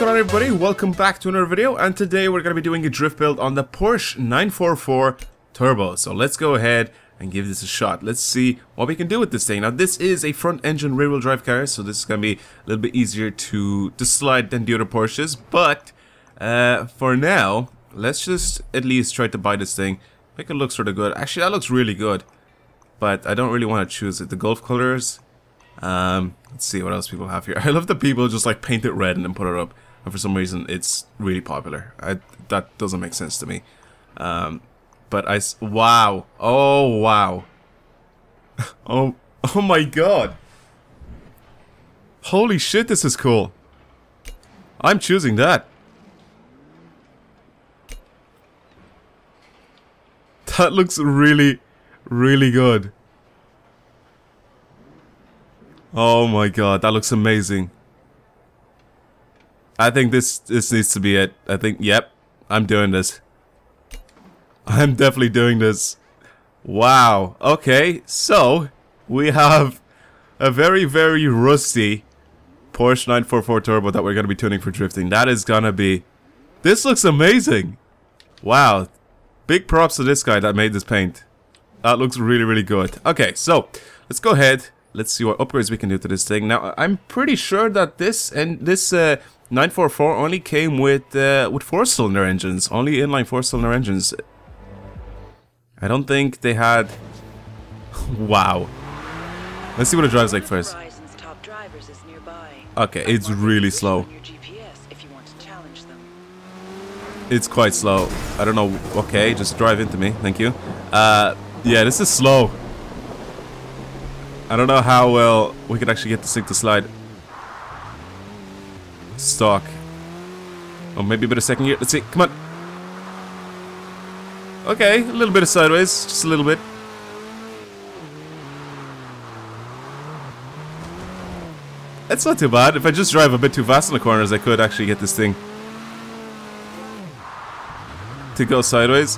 going on, everybody? Welcome back to another video, and today we're going to be doing a drift build on the Porsche 944 Turbo. So let's go ahead and give this a shot. Let's see what we can do with this thing. Now this is a front engine rear wheel drive car, so this is going to be a little bit easier to slide than the other Porsches, but for now, let's just at least try to buy this thing. Make it look sort of good. Actually, that looks really good, but I don't really want to choose it. The Gulf colors. Let's see what else people have here. I love that people just like paint it red and then put it up, and for some reason it's really popular. That doesn't make sense to me. But wow, oh wow, oh my god, holy shit, this is cool. I'm choosing that. That looks really, really good. Oh my god, that looks amazing. I think this needs to be it. I think, yep, I'm doing this. I'm definitely doing this. Wow. Okay, so we have a very, very rusty Porsche 944 Turbo that we're going to be tuning for drifting. That is going to be... This looks amazing. Wow. Big props to this guy that made this paint. That looks really, really good. Okay, so let's go ahead. Let's see what upgrades we can do to this thing. Now, I'm pretty sure that this 944 only came with 4-cylinder engines, only inline 4-cylinder engines. I don't think they had. Wow. Let's see what it drives like first. Okay, it's really slow. It's quite slow. I don't know. Okay, just drive into me. Thank you. Yeah, this is slow. I don't know how well we could actually get this thing to slide. Stock. Oh, maybe a bit of second gear. Let's see. Come on. Okay, a little bit of sideways. Just a little bit. That's not too bad. If I just drive a bit too fast in the corners, I could actually get this thing to go sideways.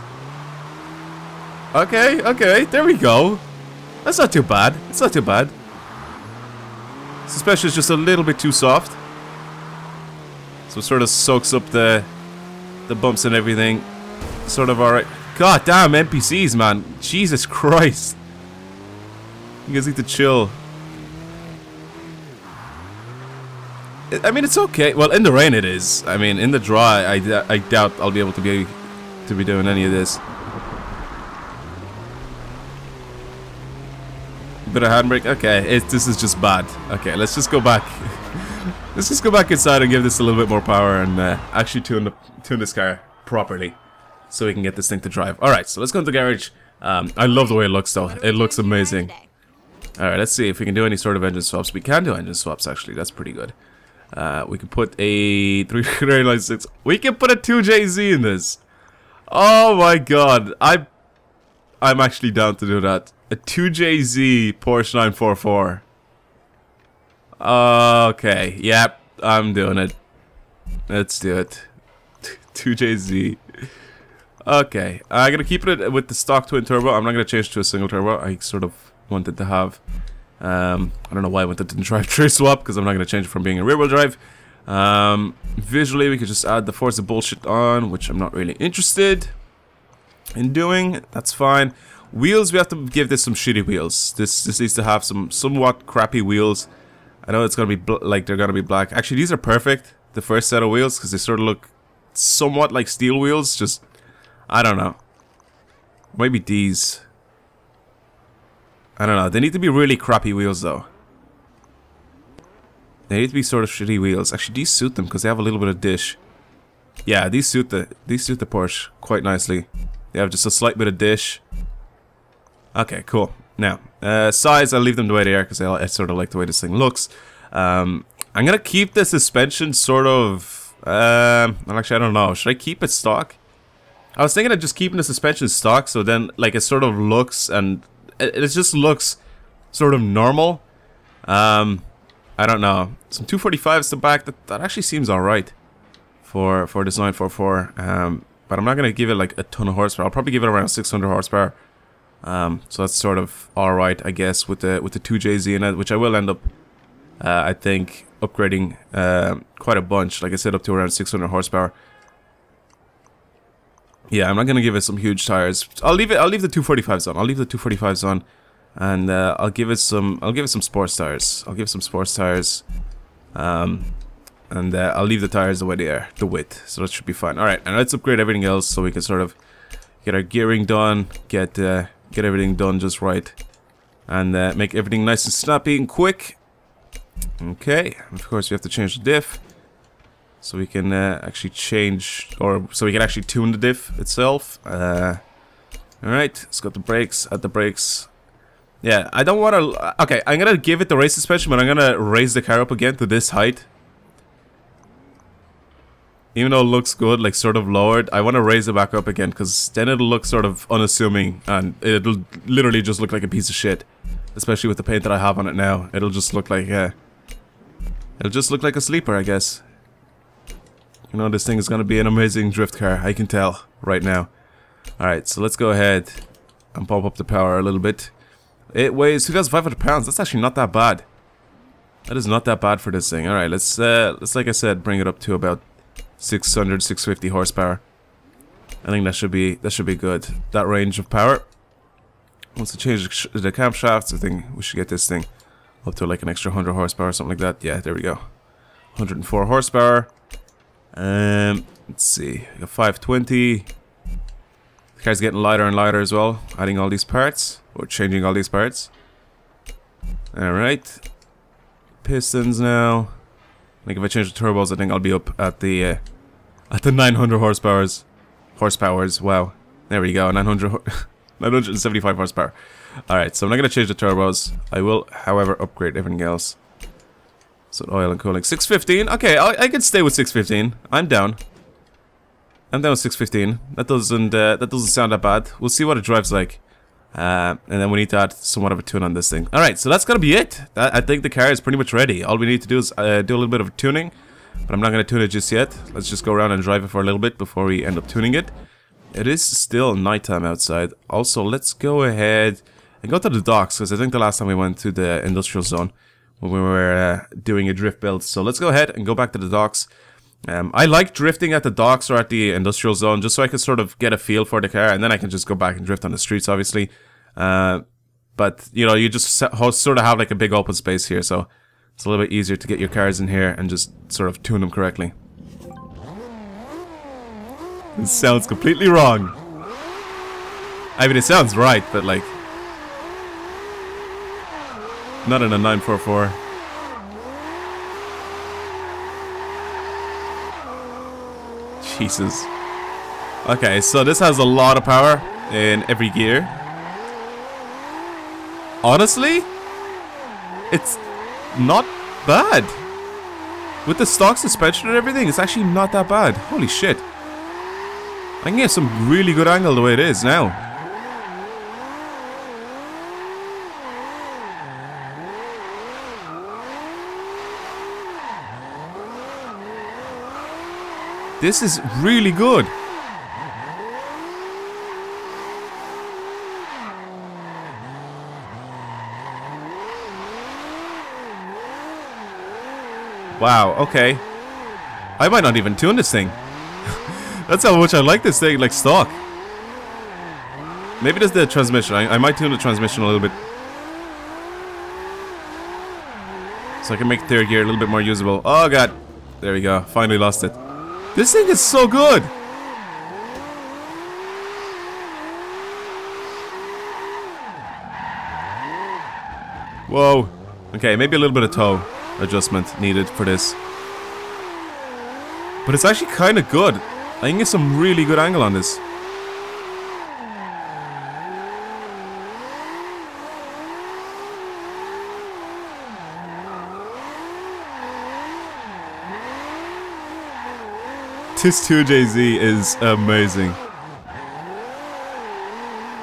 Okay, okay. There we go. That's not too bad. It's not too bad. Suspension is just a little bit too soft, so it sort of soaks up the bumps and everything. Sort of alright. God damn, NPCs, man. Jesus Christ. You guys need to chill. I mean, it's okay. Well, in the rain it is. I mean, in the dry, I doubt I'll be able to be doing any of this. Bit of handbrake. Okay, this is just bad. Okay, let's just go back. Let's just go back inside and give this a little bit more power and actually tune this car properly, so we can get this thing to drive. All right, so let's go into the garage. I love the way it looks, though. It looks amazing. All right, let's see if we can do any sort of engine swaps. We can do engine swaps, actually. That's pretty good. We can put a 396. We can put a 2JZ in this. Oh my god, I'm actually down to do that. A 2JZ Porsche 944. Okay, yep, I'm doing it. Let's do it. 2JZ. Okay, I'm gonna keep it with the stock twin turbo. I'm not gonna change to a single turbo. I sort of wanted to have. I don't know why I wanted to drive swap, because I'm not gonna change it from being a rear wheel drive. Visually, we could just add the Forza bullshit on, which I'm not really interested in doing. That's fine. Wheels, we have to give this some shitty wheels. This needs to have some somewhat crappy wheels. I know it's gonna be like they're gonna be black. Actually, these are perfect. The first set of wheels, because they sort of look somewhat like steel wheels. Just, I don't know. Maybe these. I don't know. They need to be really crappy wheels, though. They need to be sort of shitty wheels. Actually, these suit them because they have a little bit of dish. Yeah, these suit the Porsche quite nicely. They have just a slight bit of dish. Okay, cool. Now, size, I'll leave them the way they are because I sort of like the way this thing looks. I'm gonna keep the suspension sort of. Well, actually, I don't know. Should I keep it stock? I was thinking of just keeping the suspension stock, so then like it sort of looks and it just looks sort of normal. I don't know. Some 245s to back. That actually seems alright for this 944. But I'm not gonna give it like a ton of horsepower. I'll probably give it around 600 horsepower. So that's sort of alright, I guess, with the 2JZ in it, which I will end up, I think, upgrading quite a bunch. Like I said, up to around 600 horsepower. Yeah, I'm not gonna give it some huge tires. I'll leave the 245s on. I'll leave the 245s on, and I'll give it some sports tires. I'll give some sports tires, and I'll leave the tires the way they are, the width. So that should be fine. All right, and let's upgrade everything else so we can sort of get our gearing done, get everything done just right, and make everything nice and snappy and quick. Okay, of course we have to change the diff. So we can actually change, or so we can actually tune the diff itself. Alright, let's go to brakes, add the brakes. Yeah, I don't want to... Okay, I'm going to give it the race suspension, but I'm going to raise the car up again to this height. Even though it looks good, like sort of lowered, I want to raise it back up again, because then it'll look sort of unassuming, and it'll literally just look like a piece of shit. Especially with the paint that I have on it now. It'll just look like, it'll just look like a sleeper, I guess. You know, this thing is going to be an amazing drift car, I can tell right now. Alright, so let's go ahead and pump up the power a little bit. It weighs 2,500 pounds. That's actually not that bad. That is not that bad for this thing. Alright, let's like I said, bring it up to about 600, 650 horsepower. I think that should be good. That range of power. Once we change the camshafts, I think we should get this thing up to like an extra 100 horsepower or something like that. Yeah, there we go. 104 horsepower. Let's see, we got 520. The car's getting lighter and lighter as well, adding all these parts, or changing all these parts. Alright. Pistons now. Like if I change the turbos, I think I'll be up at the 900 horsepowers. Wow. There we go, 975 horsepower. Alright, so I'm not going to change the turbos. I will, however, upgrade everything else. So oil and cooling. 615. Okay, I can stay with 615. I'm down. I'm down with 615. That doesn't sound that bad. We'll see what it drives like. And then we need to add somewhat of a tune on this thing. Alright, so that's gonna be it. I think the car is pretty much ready. All we need to do is do a little bit of tuning. But I'm not gonna tune it just yet. Let's just go around and drive it for a little bit before we end up tuning it. It is still nighttime outside. Also, let's go ahead and go to the docks, because I think the last time we went to the industrial zone when we were doing a drift build. So let's go ahead and go back to the docks. I like drifting at the docks or at the industrial zone just so I can sort of get a feel for the car, and then I can just go back and drift on the streets, obviously. But, you know, you just sort of have like a big open space here, so it's a little bit easier to get your cars in here and just sort of tune them correctly. It sounds completely wrong. I mean, it sounds right, but like... not in a 944. Jesus. Okay, so this has a lot of power in every gear. Honestly, it's not bad. With the stock suspension and everything, it's actually not that bad. Holy shit. I can get some really good angle the way it is now. This is really good. Wow, okay. I might not even tune this thing. That's how much I like this thing, like stock. Maybe that's the transmission. I might tune the transmission a little bit. So I can make third gear a little bit more usable. Oh god. There we go. Finally lost it. This thing is so good! Whoa. Okay, maybe a little bit of toe adjustment needed for this. But it's actually kind of good. I can get some really good angle on this. This 2JZ is amazing.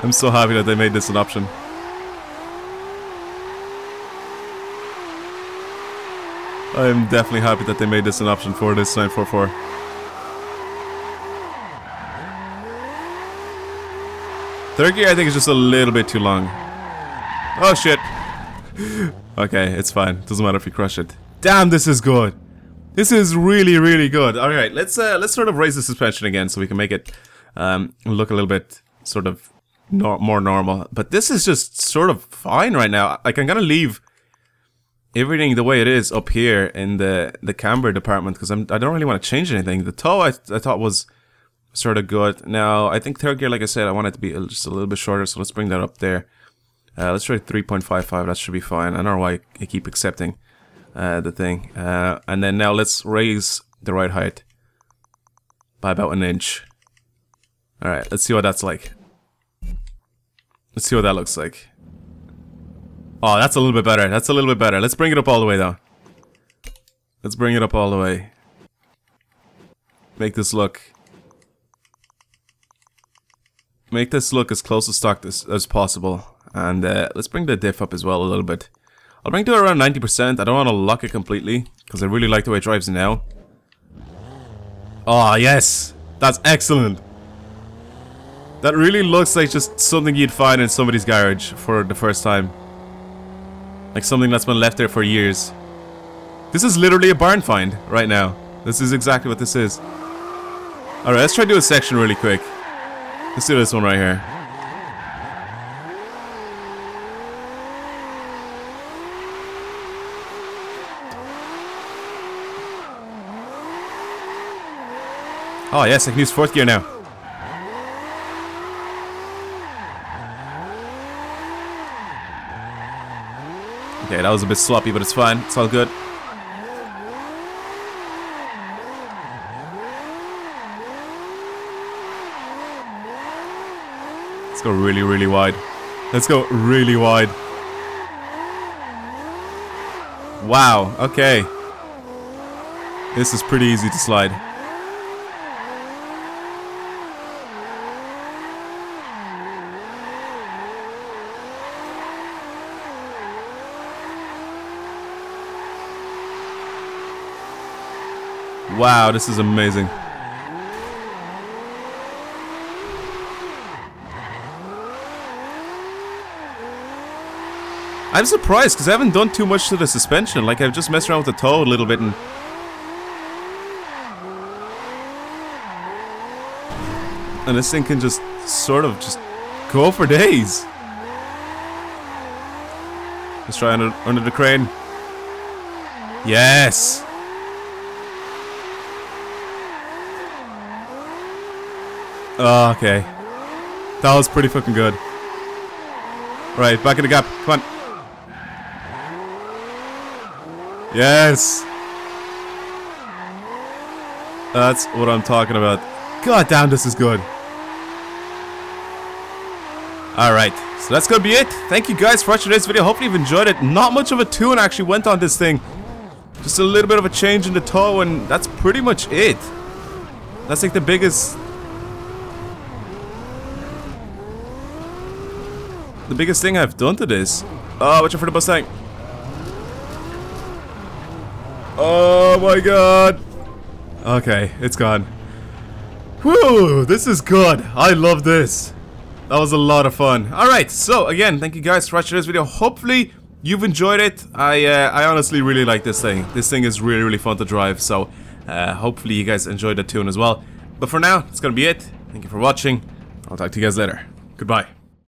I'm so happy that they made this an option. I'm definitely happy that they made this an option for this 944. Third gear I think is just a little bit too long. Oh shit. Okay, it's fine. Doesn't matter if you crush it. Damn, this is good. This is really, really good. All right, let's sort of raise the suspension again so we can make it look a little bit sort of more normal. But this is just sort of fine right now. Like, I'm gonna leave everything the way it is up here in the camber department because I don't really want to change anything. The toe I thought was sort of good. Now I think third gear, like I said, I want it to be just a little bit shorter. So let's bring that up there. Let's try 3.55. That should be fine. I don't know why I keep accepting the thing. And then now let's raise the ride height by about an inch. Alright, let's see what that's like. Let's see what that looks like. Oh, that's a little bit better. That's a little bit better. Let's bring it up all the way though. Let's bring it up all the way. Make this look as close to stock as possible. And let's bring the diff up as well a little bit. I'll bring it to around 90%. I don't want to lock it completely because I really like the way it drives now. Oh, yes! That's excellent! That really looks like just something you'd find in somebody's garage for the first time. Like something that's been left there for years. This is literally a barn find right now. This is exactly what this is. Alright, let's try to do a section really quick. Let's do this one right here. Oh yes, I can use fourth gear now. Okay, that was a bit sloppy, but it's fine. It's all good. Let's go really, really wide. Let's go really wide. Wow, okay. This is pretty easy to slide. Wow, this is amazing. I'm surprised because I haven't done too much to the suspension. Like, I've just messed around with the toe a little bit and this thing can just sort of just go for days. Let's try under the crane. Yes! Oh, okay. That was pretty fucking good. Right, back in the gap. Come on. Yes! That's what I'm talking about. God damn, this is good. Alright, so that's gonna be it. Thank you guys for watching today's video. Hopefully you've enjoyed it. Not much of a tune actually went on this thing. Just a little bit of a change in the toe, and that's pretty much it. That's like the biggest thing I've done to this. Oh, watch out for the Mustang. Oh my god. Okay, it's gone. Whew, this is good. I love this. That was a lot of fun. Alright, so again, thank you guys for watching this video. Hopefully you've enjoyed it. I honestly really like this thing. This thing is really, really fun to drive. So hopefully you guys enjoyed the tune as well. But for now, that's gonna be it. Thank you for watching. I'll talk to you guys later. Goodbye.